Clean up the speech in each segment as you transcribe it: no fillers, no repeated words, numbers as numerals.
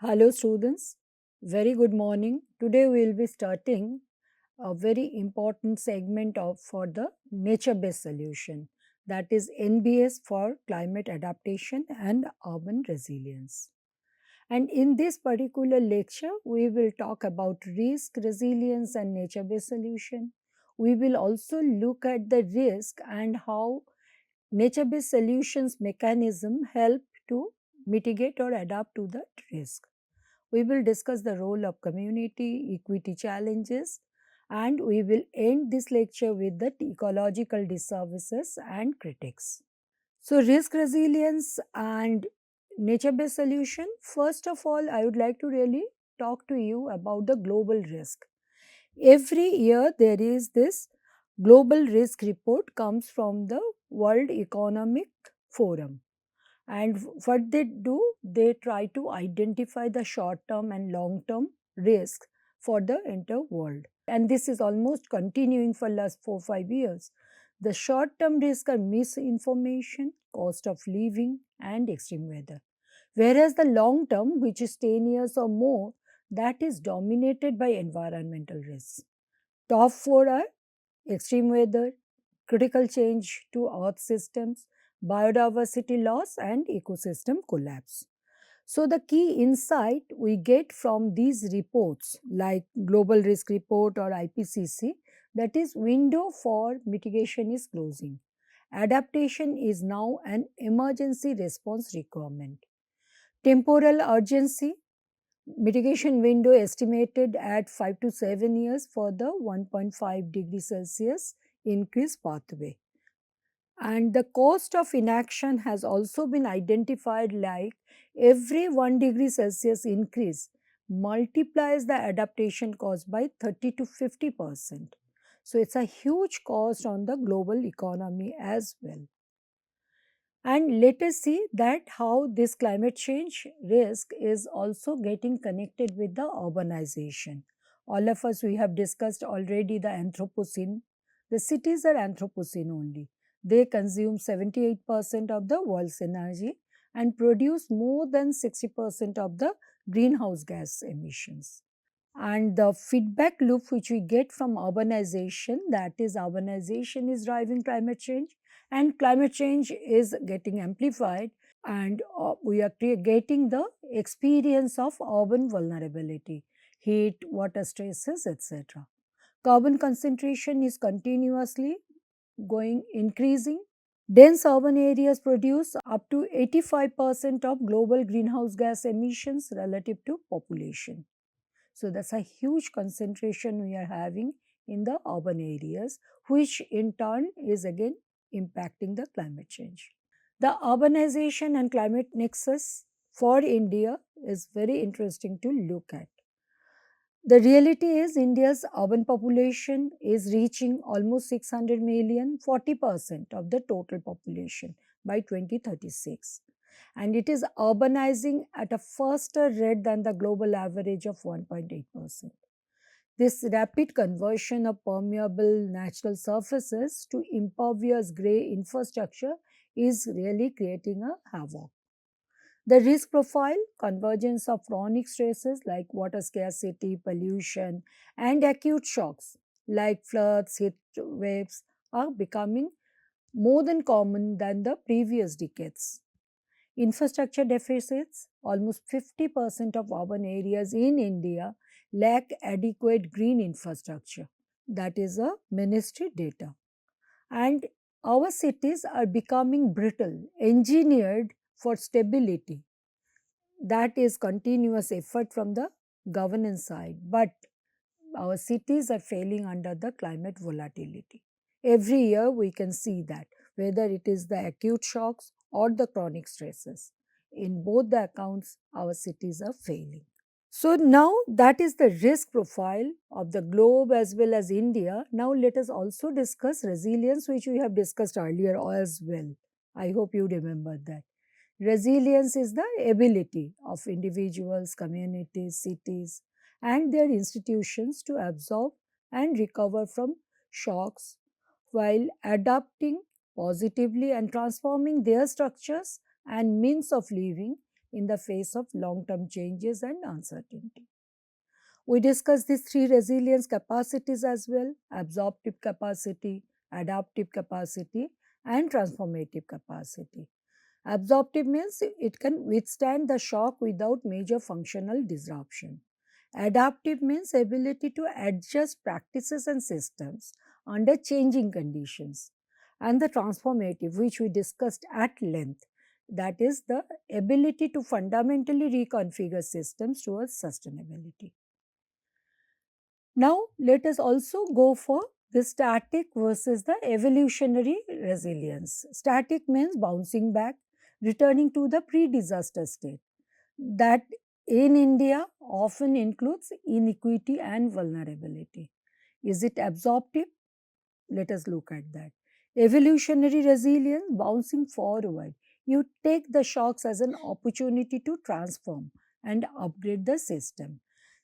Hello students, very good morning. Today we will be starting a very important segment of for the nature based solution, that is NBS for climate adaptation and urban resilience. And in this particular lecture we will talk about risk, resilience and nature based solution. We will also look at the risk and how nature based solutions mechanism help to mitigate or adapt to the risk. We will discuss the role of community, equity challenges, and we will end this lecture with the ecological disservices and critics. So, risk resilience and nature based solution. First of all, I would like to really talk to you about the global risk. Every year, there is this global risk report comes from the World Economic Forum, and what they do, they try to identify the short term and long term risks for the entire world. And this is almost continuing for last 4 5 years. The short term risks are misinformation, cost of living, and extreme weather. Whereas the long term, which is 10 years or more, that is dominated by environmental risks. Top four are extreme weather, critical change to earth systems, biodiversity loss, and ecosystem collapse. So, the key insight we get from these reports, like Global Risk Report or IPCC, that is, window for mitigation is closing. Adaptation is now an emergency response requirement. Temporal urgency, mitigation window estimated at 5 to 7 years for the 1.5 degree Celsius increase pathway. And the cost of inaction has also been identified, like every 1 degree Celsius increase multiplies the adaptation cost by 30 to 50%. So it's a huge cost on the global economy as well. And let us see that how this climate change risk is also getting connected with the urbanization. All of us, we have discussed already the Anthropocene. The cities are Anthropocene only. They consume 78% of the world's energy and produce more than 60% of the greenhouse gas emissions. And the feedback loop which we get from urbanization, that is, urbanization is driving climate change, and climate change is getting amplified, and we are getting the experience of urban vulnerability, heat, water stresses, etc. Carbon concentration is continuously going increasing. Dense urban areas produce up to 85% of global greenhouse gas emissions relative to population. So that's a huge concentration we are having in the urban areas, which in turn is again impacting the climate change. The urbanization and climate nexus for India is very interesting to look at. The reality is India's urban population is reaching almost 600 million, 40% of the total population by 2036. And it is urbanizing at a faster rate than the global average of 1.8%. This rapid conversion of permeable natural surfaces to impervious grey infrastructure is really creating a havoc. The risk profile, convergence of chronic stresses like water scarcity, pollution, and acute shocks like floods, heat waves are becoming more than common than the previous decades. Infrastructure deficits, almost 50% of urban areas in India lack adequate green infrastructure. That is a ministry data. And our cities are becoming brittle, engineered for stability. That is continuous effort from the governance side, but our cities are failing under the climate volatility. Every year we can see that, whether it is the acute shocks or the chronic stresses, in both the accounts our cities are failing. So now that is the risk profile of the globe as well as India. Now let us also discuss resilience, which we have discussed earlier as well. I hope you remember that. Resilience is the ability of individuals, communities, cities, and their institutions to absorb and recover from shocks while adapting positively and transforming their structures and means of living in the face of long-term changes and uncertainty. We discussed these three resilience capacities as well: absorptive capacity, adaptive capacity, and transformative capacity. Absorptive means it can withstand the shock without major functional disruption. Adaptive means ability to adjust practices and systems under changing conditions. And the transformative, which we discussed at length, that is the ability to fundamentally reconfigure systems towards sustainability. Now, let us also go for the static versus the evolutionary resilience. Static means bouncing back, returning to the pre disaster state. That in India often includes inequity and vulnerability. Is it absorptive? Let us look at that. Evolutionary resilience, bouncing forward. You take the shocks as an opportunity to transform and upgrade the system.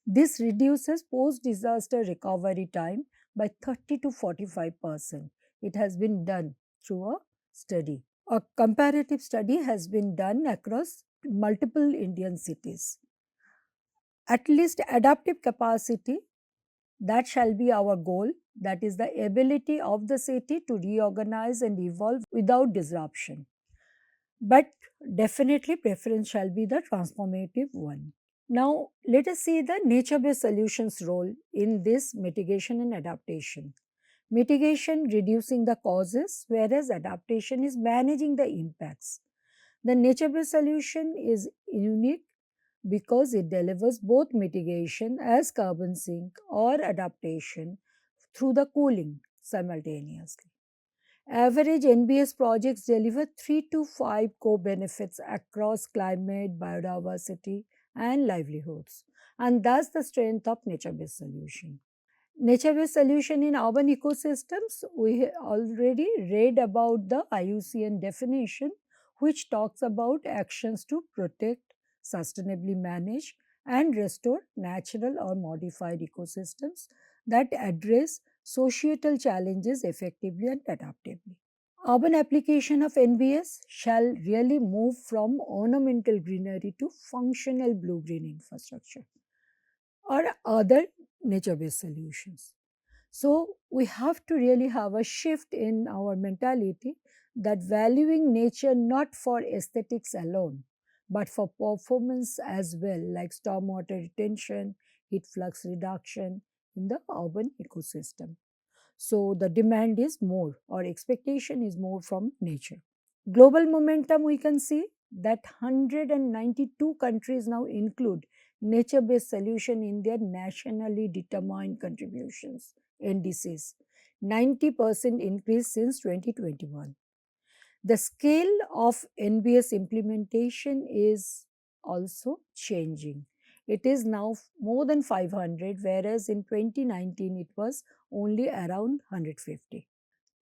This reduces post disaster recovery time by 30 to 45%. It has been done through a study. A comparative study has been done across multiple Indian cities. At least adaptive capacity, that shall be our goal. That is the ability of the city to reorganize and evolve without disruption. But definitely, preference shall be the transformative one. Now, let us see the nature based solutions role in this mitigation and adaptation. Mitigation reducing the causes, whereas adaptation is managing the impacts. The nature based solution is unique because it delivers both mitigation as carbon sink or adaptation through the cooling simultaneously. Average NBS projects deliver 3 to 5 co benefits across climate, biodiversity, and livelihoods, and thus the strength of nature based solution. Nature based solution in urban ecosystems, we already read about the IUCN definition, which talks about actions to protect, sustainably manage, and restore natural or modified ecosystems that address societal challenges effectively and adaptively. Urban application of NBS shall really move from ornamental greenery to functional blue green infrastructure or other nature based solutions. So, we have to really have a shift in our mentality that valuing nature not for aesthetics alone, but for performance as well, like stormwater retention, heat flux reduction in the urban ecosystem. So, the demand is more or expectation is more from nature. Global momentum, we can see that 192 countries now include nature based solution in their nationally determined contributions, NDCs. 90% increase since 2021. The scale of NBS implementation is also changing. It is now more than 500, whereas in 2019 it was only around 150.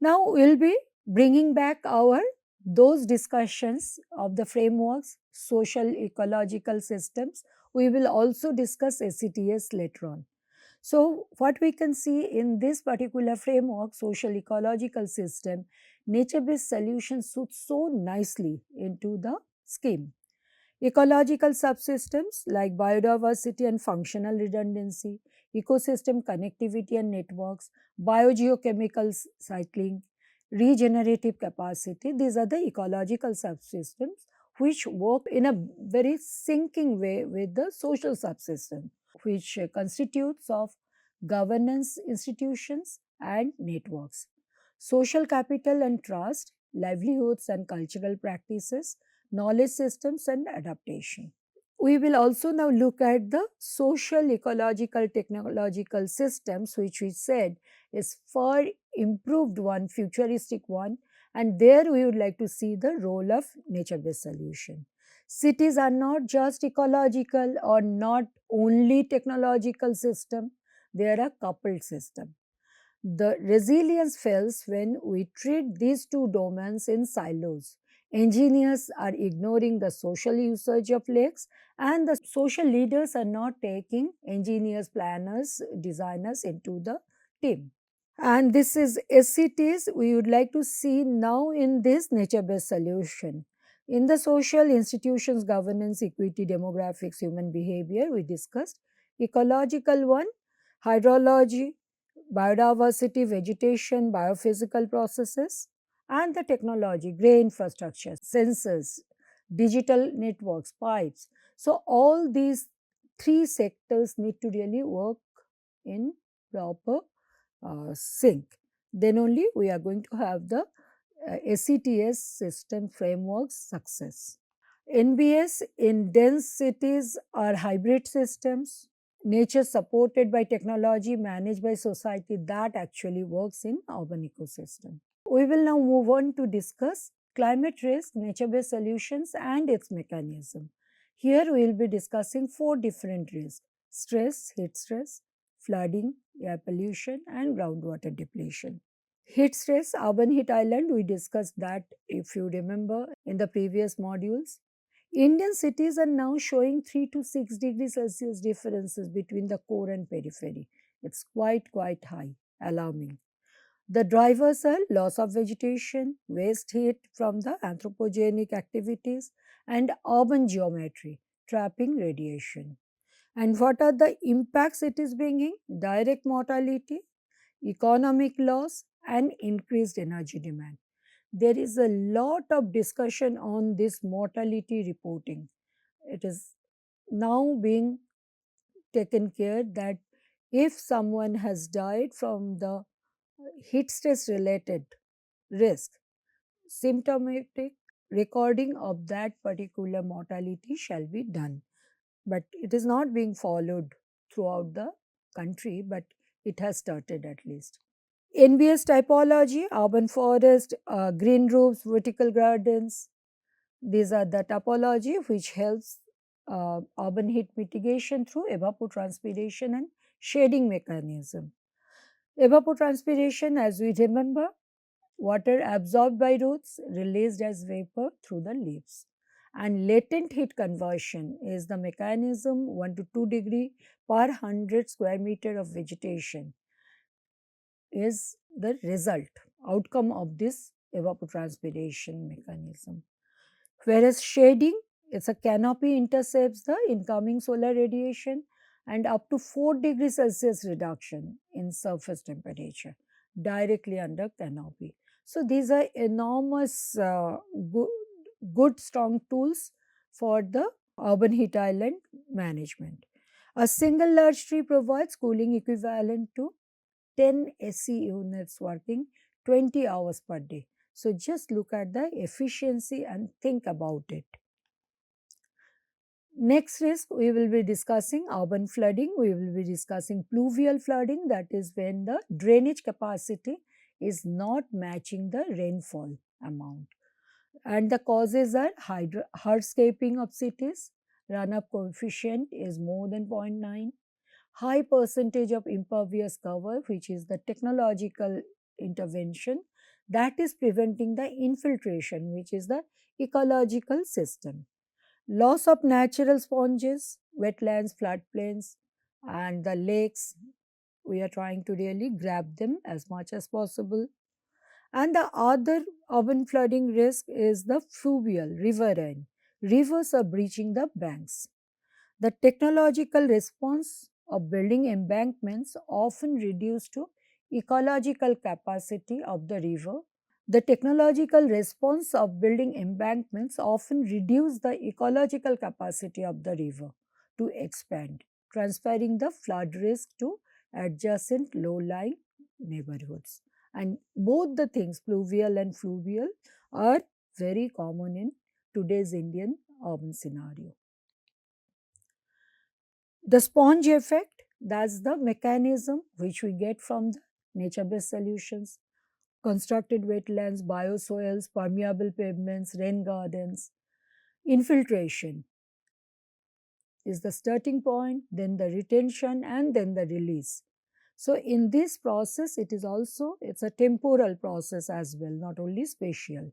Now we'll be bringing back our those discussions of the frameworks, social ecological systems. We will also discuss SETS later on. So, what we can see in this particular framework, social ecological system, nature based solutions suit so nicely into the scheme. Ecological subsystems like biodiversity and functional redundancy, ecosystem connectivity and networks, biogeochemical cycling, regenerative capacity, these are the ecological subsystems which work in a very syncing way with the social subsystem, which constitutes of governance institutions and networks. Social capital and trust, livelihoods and cultural practices, knowledge systems and adaptation. We will also now look at the social, ecological, technological systems, which we said is far improved one, futuristic one, and there we would like to see the role of nature-based solution. Cities are not just ecological or not only technological system, they are a coupled system. The resilience fails when we treat these two domains in silos. Engineers are ignoring the social usage of lakes, and the social leaders are not taking engineers, planners, designers into the team. And this is SCTs we would like to see now in this nature based solution. In the social institutions, governance, equity, demographics, human behavior, we discussed. Ecological one, hydrology, biodiversity, vegetation, biophysical processes, and the technology, grey infrastructure, sensors, digital networks, pipes. So, all these three sectors need to really work in proper sync. Then only we are going to have the SETS system frameworks success. NBS in dense cities are hybrid systems, nature supported by technology, managed by society that actually works in urban ecosystem. We will now move on to discuss climate risk, nature-based solutions and its mechanism. Here we will be discussing four different risks: stress, heat stress, flooding, air pollution and groundwater depletion. Heat stress, urban heat island, we discussed that if you remember in the previous modules. Indian cities are now showing 3 to 6 degrees Celsius differences between the core and periphery. It's quite high, alarming. The drivers are loss of vegetation, waste heat from the anthropogenic activities, and urban geometry, trapping radiation. And what are the impacts it is bringing? Direct mortality, economic loss, and increased energy demand. There is a lot of discussion on this mortality reporting. It is now being taken care that if someone has died from the heat stress related risk, symptomatic recording of that particular mortality shall be done. But it is not being followed throughout the country, but it has started at least. NBS typology, urban forest, green roofs, vertical gardens. These are the topology which helps urban heat mitigation through evapotranspiration and shading mechanism. Evapotranspiration, as we remember, water absorbed by roots, released as vapor through the leaves. And latent heat conversion is the mechanism 1 to 2 degree per 100 square meter of vegetation is the outcome of this evapotranspiration mechanism. Whereas shading, it's a canopy intercepts the incoming solar radiation and up to 4 degrees Celsius reduction in surface temperature directly under canopy. So these are enormous good strong tools for the urban heat island management. A single large tree provides cooling equivalent to 10 SE units working 20 hours per day. So just look at the efficiency and think about it. Next risk, we will be discussing urban flooding. We will be discussing pluvial flooding, that is when the drainage capacity is not matching the rainfall amount. And the causes are hardscaping of cities, runoff coefficient is more than 0.9, high percentage of impervious cover, which is the technological intervention that is preventing the infiltration, which is the ecological system. Loss of natural sponges, wetlands, floodplains, and the lakes. We are trying to really grab them as much as possible. And the other urban flooding risk is the fluvial, riverine. Rivers are breaching the banks. The technological response of building embankments often reduced to ecological capacity of the river. The technological response of building embankments often reduce the ecological capacity of the river to expand, transferring the flood risk to adjacent low-lying neighborhoods. And both the things, pluvial and fluvial, are very common in today's Indian urban scenario. The sponge effect, that's the mechanism which we get from the nature-based solutions, constructed wetlands, biosoils, permeable pavements, rain gardens. Infiltration is the starting point, then the retention and then the release. So in this process, it's a temporal process as well, not only spatial.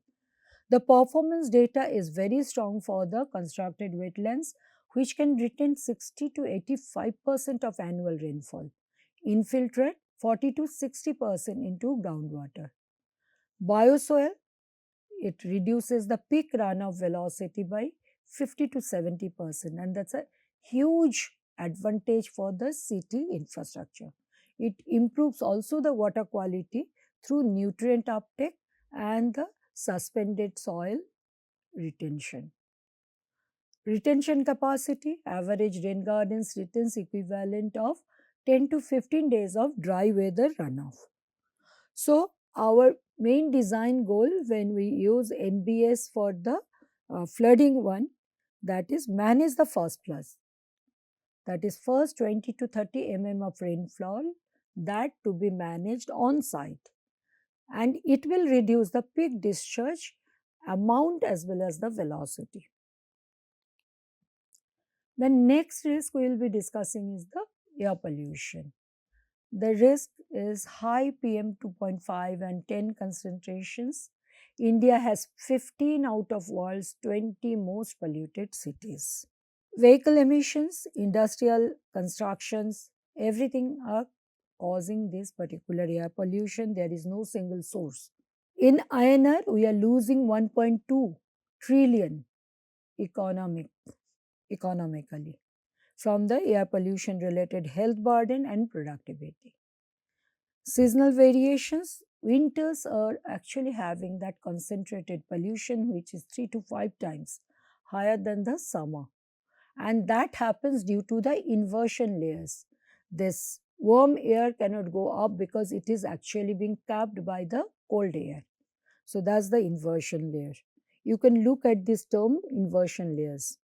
The performance data is very strong for the constructed wetlands, which can retain 60 to 85% of annual rainfall, infiltrate 40 to 60% into groundwater. Biosoil it reduces the peak runoff velocity by 50 to 70%, and that's a huge advantage for the city infrastructure. It improves also the water quality through nutrient uptake and the suspended soil retention. Retention capacity, average rain gardens retains equivalent of 10 to 15 days of dry weather runoff. So our main design goal when we use NBS for the flooding one, that is manage the first plus, that is first 20 to 30 mm of rainfall, that to be managed on site, and it will reduce the peak discharge amount as well as the velocity. The next risk we will be discussing is the air pollution. The risk is high PM 2.5 and 10 concentrations. India has 15 out of world's 20 most polluted cities. Vehicle emissions, industrial constructions, everything are causing this particular air pollution. There is no single source. In INR, we are losing 1.2 trillion economic, economically from the air pollution related health burden and productivity. Seasonal variations, winters are actually having that concentrated pollution which is 3 to 5 times higher than the summer, and that happens due to the inversion layers. This warm air cannot go up because it is actually being capped by the cold air. So that's the inversion layer. You can look at this term inversion layers.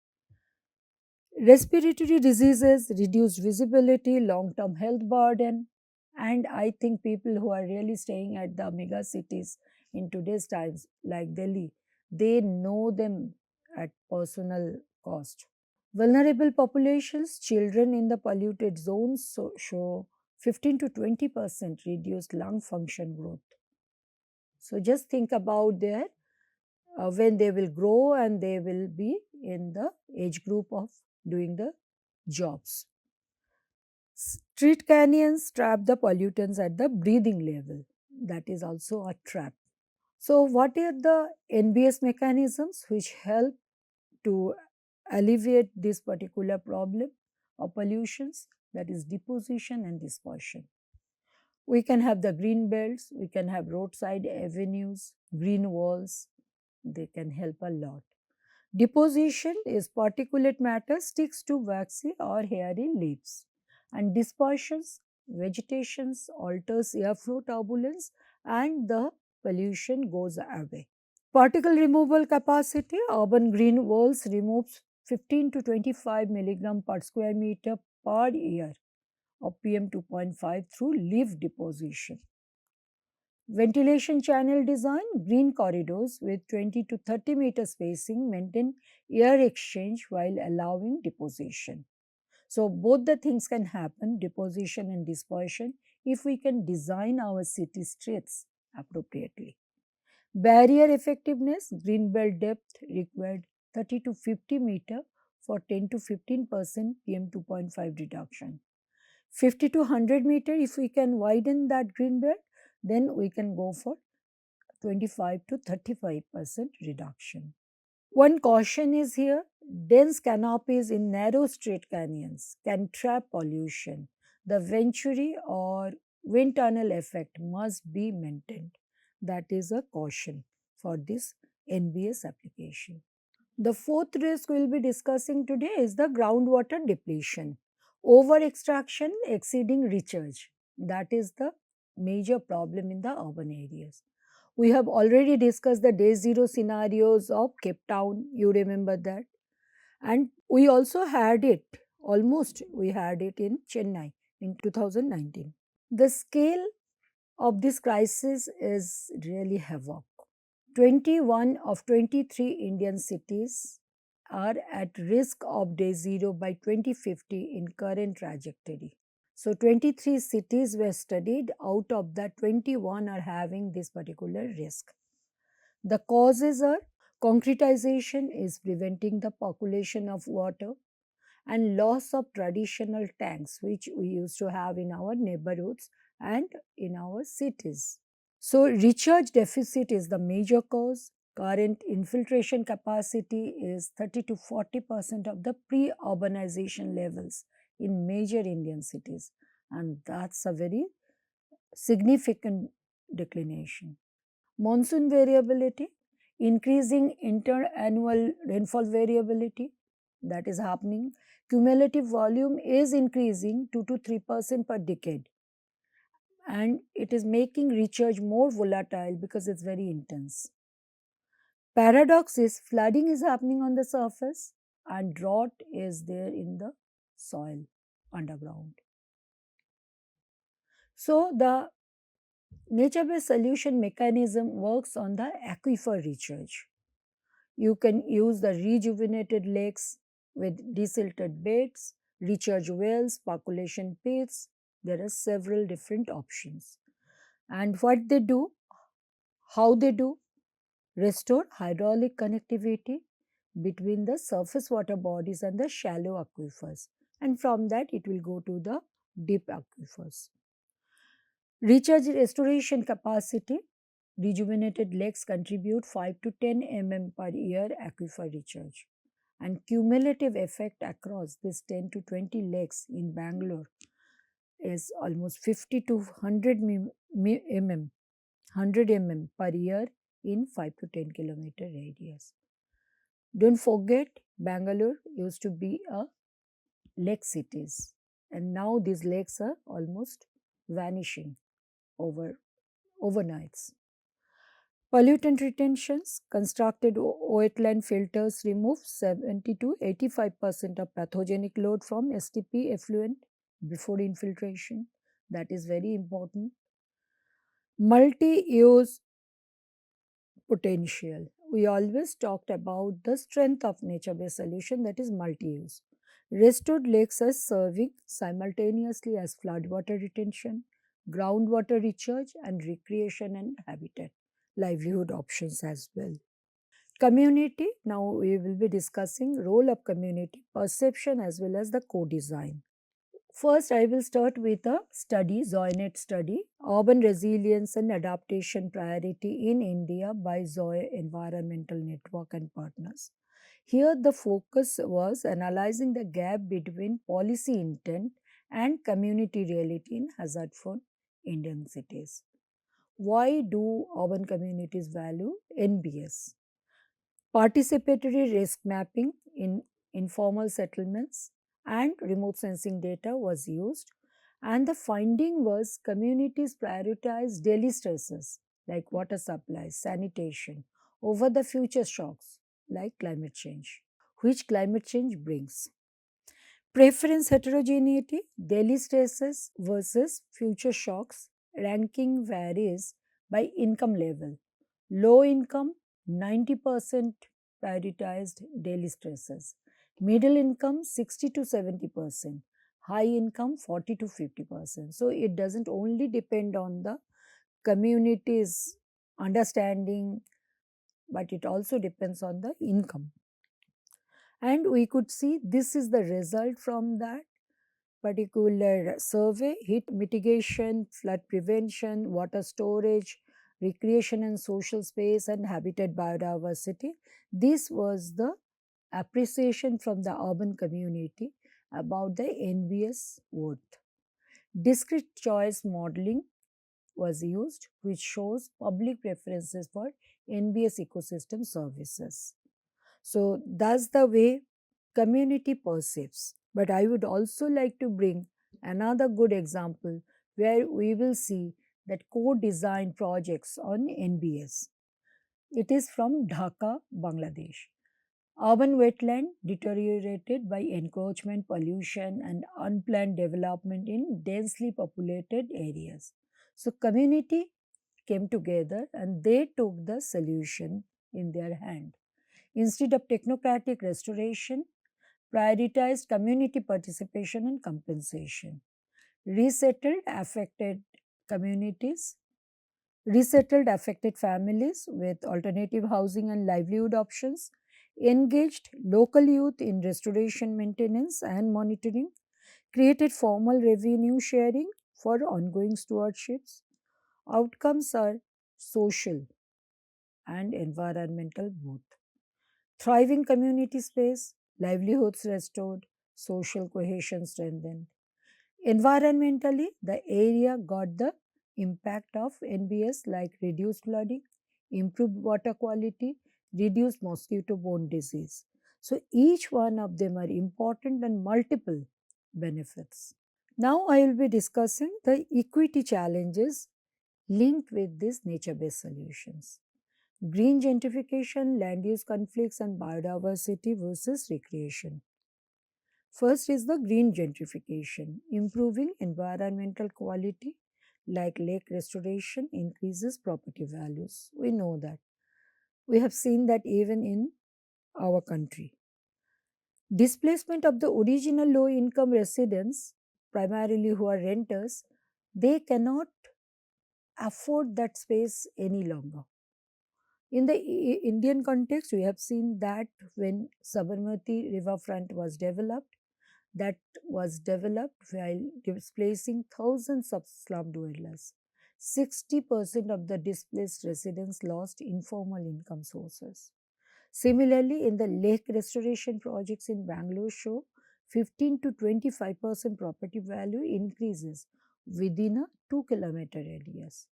Respiratory diseases, reduced visibility, long term health burden, and I think people who are really staying at the mega cities in today's times, like Delhi, they know them at personal cost. Vulnerable populations, children in the polluted zones show 15 to 20% reduced lung function growth. So just think about their when they will grow and they will be in the age group of doing the jobs. Street canyons trap the pollutants at the breathing level. That is also a trap. So, what are the NBS mechanisms which help to alleviate this particular problem of pollutions? That is deposition and dispersion. We can have the green belts, we can have roadside avenues, green walls, they can help a lot. Deposition is particulate matter sticks to waxy or hairy leaves, and dispersions, vegetations alters airflow turbulence and the pollution goes away. Particle removal capacity, urban green walls removes 15 to 25 milligram per square meter per year of PM 2.5 through leaf deposition. Ventilation channel design, green corridors with 20 to 30 meter spacing maintain air exchange while allowing deposition. So both the things can happen, deposition and dispersion, if we can design our city streets appropriately. Barrier effectiveness, green belt depth required 30 to 50 meter for 10 to 15% PM 2.5 reduction. 50 to 100 meter, if we can widen that green belt, then we can go for 25 to 35% reduction. One caution is here, dense canopies in narrow straight canyons can trap pollution. The venturi or wind tunnel effect must be maintained. That is a caution for this NBS application. The fourth risk we will be discussing today is the groundwater depletion. Over extraction exceeding recharge. That is the major problem in the urban areas. We have already discussed the day zero scenarios of Cape Town, you remember that. And we also had it, almost we had it in Chennai in 2019. The scale of this crisis is really havoc. 21 of 23 Indian cities are at risk of day zero by 2050 in current trajectory. So 23 cities were studied, out of that 21 are having this particular risk. The causes are concretization is preventing the percolation of water and loss of traditional tanks which we used to have in our neighborhoods and in our cities. So recharge deficit is the major cause. Current infiltration capacity is 30 to 40% of the pre-urbanization levels in major Indian cities, and that's a very significant declination. Monsoon variability, increasing interannual rainfall variability that is happening. Cumulative volume is increasing 2 to 3% per decade, and it is making recharge more volatile because it's very intense. Paradox is flooding is happening on the surface and drought is there in the soil underground. So the nature-based solution mechanism works on the aquifer recharge. You can use the rejuvenated lakes with desilted beds, recharge wells, percolation pits. There are several different options. And what they do, how they do, restore hydraulic connectivity between the surface water bodies and the shallow aquifers. And from that, it will go to the deep aquifers. Recharge restoration capacity. Rejuvenated lakes contribute 5 to 10 per year aquifer recharge. And cumulative effect across these 10 to 20 lakes in Bangalore is almost 50 to 100 per year in 5 to 10 kilometer radius. Don't forget, Bangalore used to be a lake cities, and now these lakes are almost vanishing overnights. Pollutant retentions, constructed wetland filters remove 70 to 85% of pathogenic load from STP effluent before infiltration. That is very important. Multi-use potential. We always talked about the strength of nature-based solution, that is multi-use. Restored lakes are serving simultaneously as floodwater retention, groundwater recharge, and recreation and habitat livelihood options as well. Community, now we will be discussing role of community perception as well as the co-design. First, I will start with a study, ZOINET study, Urban Resilience and Adaptation Priority in India by ZOE Environmental Network and Partners. Here, the focus was analyzing the gap between policy intent and community reality in hazard-prone Indian cities. Why do urban communities value NBS? Participatory risk mapping in informal settlements and remote sensing data was used, and the finding was communities prioritize daily stresses like water supply, sanitation over the future shocks like climate change, which climate change brings. Preference heterogeneity, daily stresses versus future shocks, ranking varies by income level. Low income, 90% prioritized daily stresses. Middle income, 60 to 70%. High income, 40 to 50%. So it doesn't only depend on the community's understanding, but it also depends on the income. And we could see this is the result from that particular survey: heat mitigation, flood prevention, water storage, recreation and social space, and habitat biodiversity. This was the appreciation from the urban community about the NBS worth. Discrete choice modeling was used, which shows public preferences for NBS ecosystem services. So that's the way community perceives. But I would also like to bring another good example where we will see that co-design projects on NBS. It is from Dhaka, Bangladesh. Urban wetland deteriorated by encroachment, pollution, and unplanned development in densely populated areas. So, community came together and they took the solution in their hand. Instead of technocratic restoration, prioritized community participation and compensation. Resettled affected communities, resettled affected families with alternative housing and livelihood options, engaged local youth in restoration maintenance and monitoring, created formal revenue sharing for ongoing stewardships. Outcomes are social, and environmental both. Thriving community space, livelihoods restored, social cohesion strengthened. Environmentally, the area got the impact of NBS like reduced flooding, improved water quality, reduced mosquito borne disease. So each one of them are important and multiple benefits. Now I will be discussing the equity challenges linked with these nature based solutions. Green gentrification, land use conflicts, and biodiversity versus recreation. First is the green gentrification. Improving environmental quality like lake restoration increases property values. We know that. We have seen that even in our country. Displacement of the original low income residents, primarily who are renters, they cannot afford that space any longer. In the Indian context, we have seen that when Sabarmati riverfront was developed, that was developed while displacing thousands of slum dwellers. 60% of the displaced residents lost informal income sources. Similarly, in the lake restoration projects in Bangalore show 15 to 25% property value increases within a 2-kilometer radius.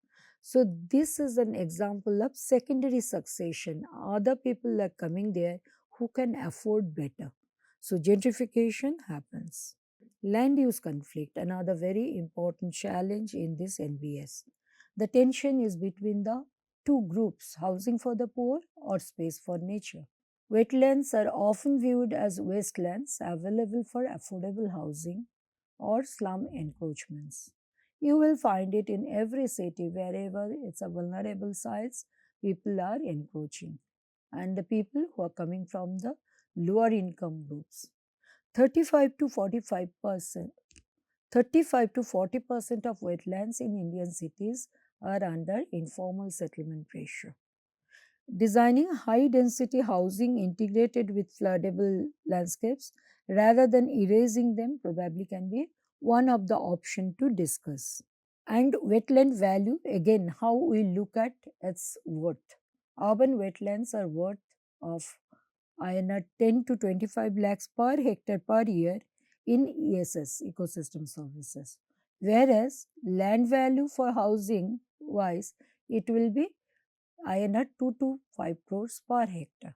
So this is an example of secondary succession. Other people are coming there who can afford better. So gentrification happens. Land use conflict, another very important challenge in this NBS. The tension is between the two groups, housing for the poor or space for nature. Wetlands are often viewed as wastelands available for affordable housing or slum encroachments. You will find it in every city wherever it's a vulnerable sites, people are encroaching. And the people who are coming from the lower income groups. 35 to 45%. 35 to 40% of wetlands in Indian cities are under informal settlement pressure. Designing high density housing integrated with floodable landscapes rather than erasing them probably can be one of the options to discuss. And wetland value, again, how we look at its worth. Urban wetlands are worth of INR 10 to 25 lakhs per hectare per year in ESS, ecosystem services. Whereas land value for housing wise, it will be INR 2 to 5 crores per hectare.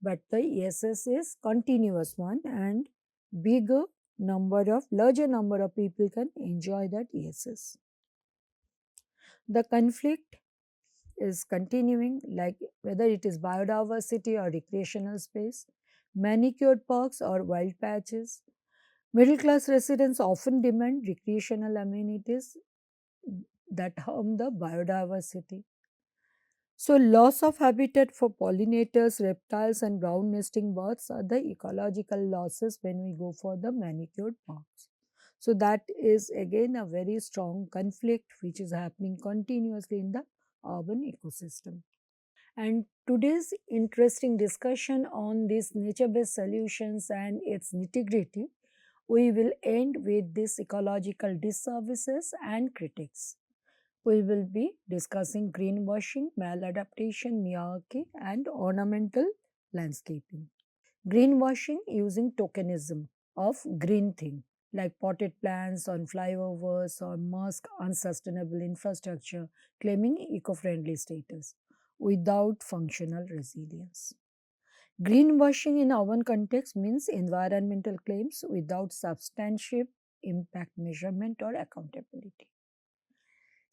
But the ESS is continuous one and larger number of people can enjoy that ESS. The conflict is continuing, like whether it is biodiversity or recreational space, manicured parks or wild patches. Middle class residents often demand recreational amenities that harm the biodiversity. So, loss of habitat for pollinators, reptiles, and brown nesting birds are the ecological losses when we go for the manicured parks. So, that is again a very strong conflict which is happening continuously in the urban ecosystem. And today's interesting discussion on these nature based solutions and its nitty gritty, we will end with this ecological disservices and critics. We will be discussing greenwashing, maladaptation, myopia, and ornamental landscaping. Greenwashing using tokenism of green thing like potted plants on flyovers or mask unsustainable infrastructure claiming eco-friendly status without functional resilience. Greenwashing in our context means environmental claims without substantive impact measurement or accountability.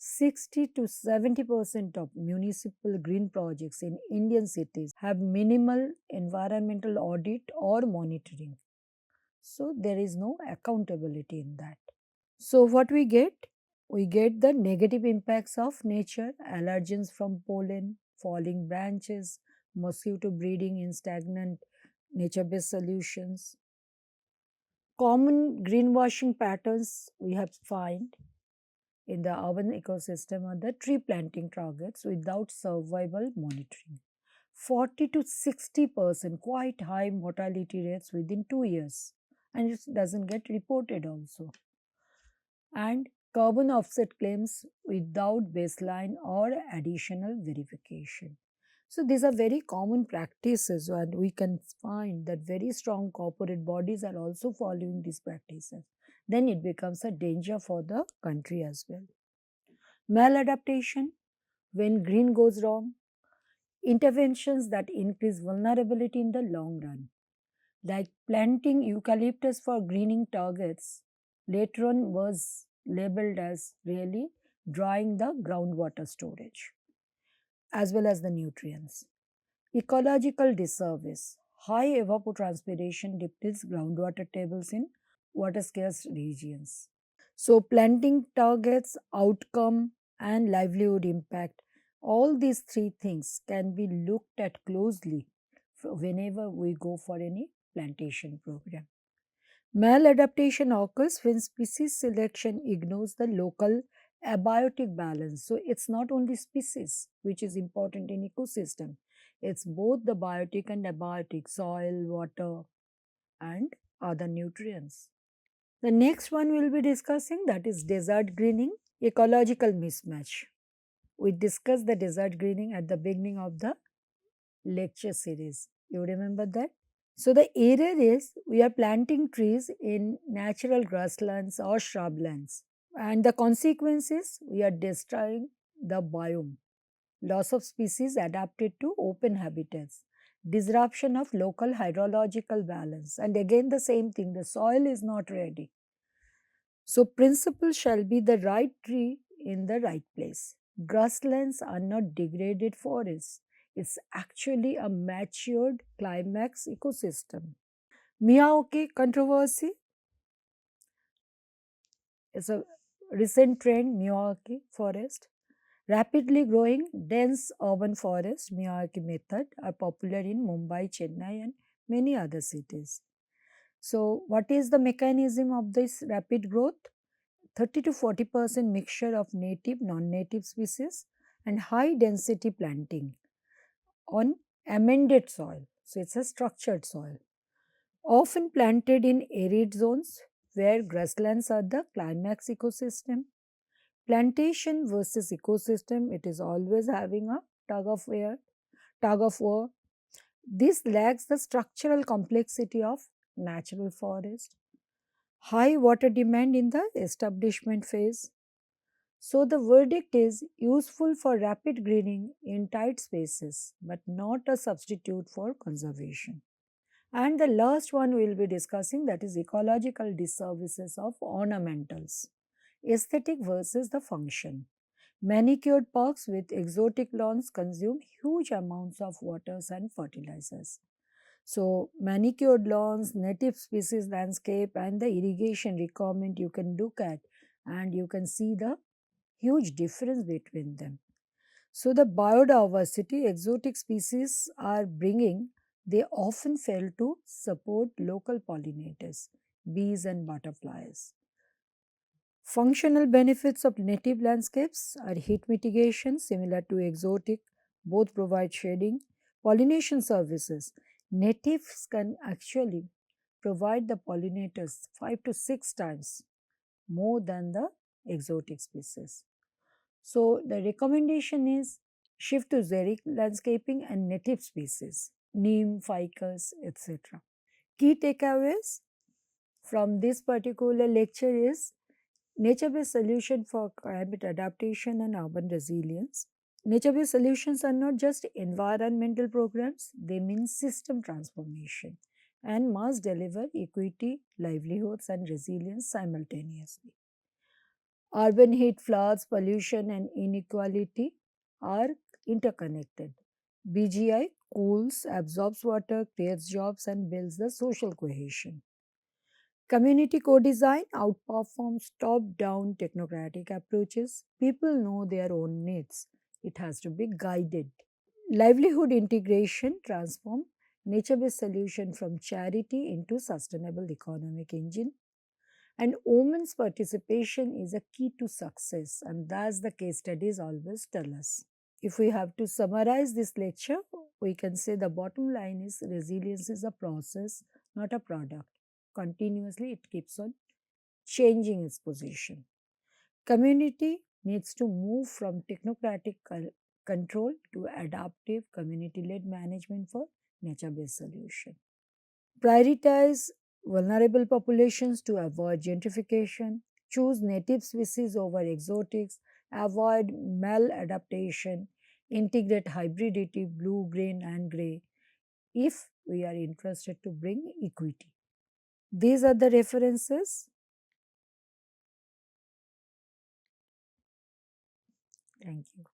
60 to 70% of municipal green projects in Indian cities have minimal environmental audit or monitoring. So there is no accountability in that. So what we get? We get the negative impacts of nature, allergens from pollen, falling branches, mosquito breeding in stagnant nature-based solutions. Common greenwashing patterns we have find in the urban ecosystem are the tree planting targets without survival monitoring. 40 to 60%, quite high mortality rates within 2 years, and it doesn't get reported also. And carbon offset claims without baseline or additional verification. So these are very common practices, and we can find that very strong corporate bodies are also following these practices. Then it becomes a danger for the country as well. Maladaptation, when green goes wrong, interventions that increase vulnerability in the long run, like planting eucalyptus for greening targets, later on was labeled as really drying the groundwater storage as well as the nutrients. Ecological disservice. High evapotranspiration depletes groundwater tables in water scarce regions. So, planting targets, outcome, and livelihood impact, all these three things can be looked at closely whenever we go for any plantation program. Maladaptation occurs when species selection ignores the local abiotic balance. So it's not only species which is important in ecosystem, it's both the biotic and abiotic soil, water, and other nutrients. The next one we'll be discussing, that is desert greening, ecological mismatch. We discussed the desert greening at the beginning of the lecture series. You remember that? So the error is we are planting trees in natural grasslands or shrublands. And the consequence is we are destroying the biome. Loss of species adapted to open habitats. Disruption of local hydrological balance. And again the same thing, the soil is not ready. So principle shall be the right tree in the right place. Grasslands are not degraded forests. It's actually a matured climax ecosystem. Miyawaki controversy is a recent trend. Miyawaki forest, rapidly growing dense urban forests, Miyawaki method, are popular in Mumbai, Chennai, and many other cities. So, what is the mechanism of this rapid growth? 30 to 40% mixture of native, non-native species and high density planting on amended soil. So, it's a structured soil. Often planted in arid zones where grasslands are the climax ecosystem. Plantation versus ecosystem, it is always having a tug of war. Tug of war. This lacks the structural complexity of natural forest. High water demand in the establishment phase. So the verdict is useful for rapid greening in tight spaces, but not a substitute for conservation. And the last one we will be discussing, that is ecological disservices of ornamentals. Aesthetic versus the function. Manicured parks with exotic lawns consume huge amounts of waters and fertilizers. So, manicured lawns, native species landscape, and the irrigation requirement you can look at, and you can see the huge difference between them. So, the biodiversity exotic species are bringing, they often fail to support local pollinators, bees, and butterflies. Functional benefits of native landscapes are heat mitigation, similar to exotic, both provide shading, pollination services. Natives can actually provide the pollinators 5 to 6 times more than the exotic species. So, the recommendation is shift to xeric landscaping and native species, neem, ficus, etc. Key takeaways from this particular lecture is nature-based solution for climate adaptation and urban resilience. Nature-based solutions are not just environmental programs, they mean system transformation and must deliver equity, livelihoods and resilience simultaneously. Urban heat, floods, pollution and inequality are interconnected. BGI cools, absorbs water, creates jobs and builds the social cohesion. Community co-design outperforms top-down technocratic approaches. People know their own needs. It has to be guided. Livelihood integration transform nature-based solution from charity into sustainable economic engine. And women's participation is a key to success, and that's the case studies always tell us. If we have to summarize this lecture, we can say the bottom line is resilience is a process, not a product. Continuously, it keeps on changing its position. Community needs to move from technocratic control to adaptive community led management for nature based solution. Prioritize vulnerable populations to avoid gentrification, choose native species over exotics, avoid maladaptation, integrate hybridity, blue, green, and gray if we are interested to bring equity. These are the references. Thank you.